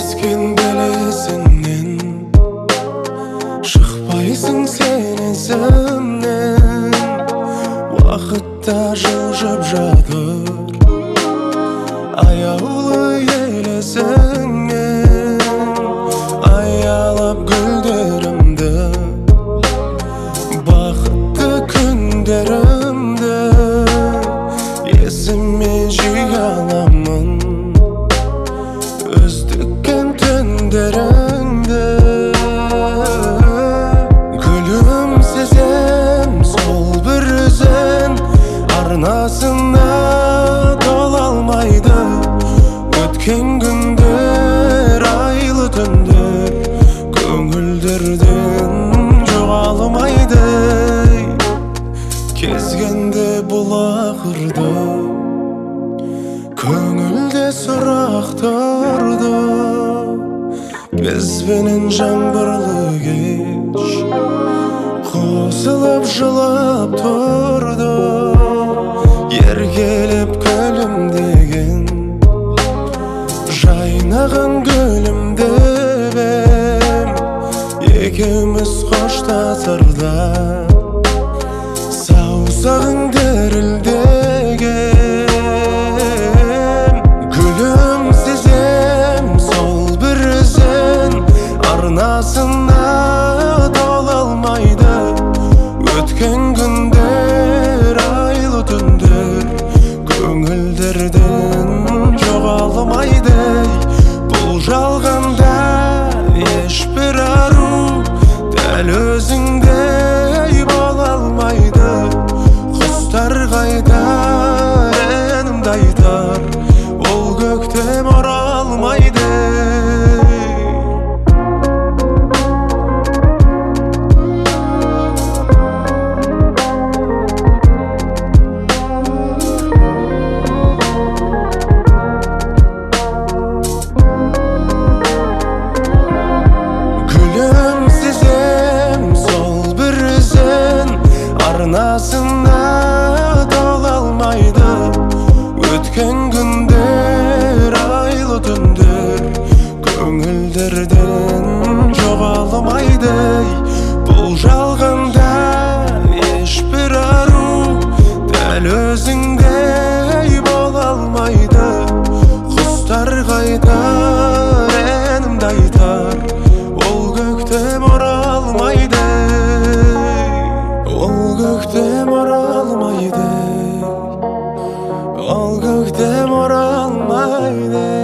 Keskin delesinden çıkpaysın sen izimden. Vaqtda жылжып жатыр аяулы елесіңнен. Аялап гүлдерімді, бақытты күндерімді есіме жиі аламын. Өздіккен түндеріңді гүлім сезем, сол бір өзен арнасына тола алмайды. Өткен күндер, айлы түндер көңілдерден жоғалмайды. Кезгенде бұл ақырды, көңілде сұрақ тұрды. Безбенен жаңбырлы кеш қосылып жылап тұрды. Еркелеп күлімдеген, жайнаған гүлімдеп ем. Екеуміз қоштасарда саусағың дірілдеген. Гүлім сезем, сол бір өзен арнасына тола алмайды. Өткен күндер, айлы түндер көңілдерден жоғалмайды. Бұл жалғанда ешбір ару дәл өзіңдей бола алмайды. Құстар қайтар, әнімді айтар, ол көктем оралмайды. Гүлім сезем, сол бір өзен арнасына тола алмайды. Өткен күндер, айлы түндер көңілдерден жоғалмайды. Бұл жалғанда ешбір ару дәл өзіңдей бола алмайды. Құстар қайтар, әнімді айтар, ол көктем оралмайды. Ол көктем оралмайды. Ол көктем оралмайды.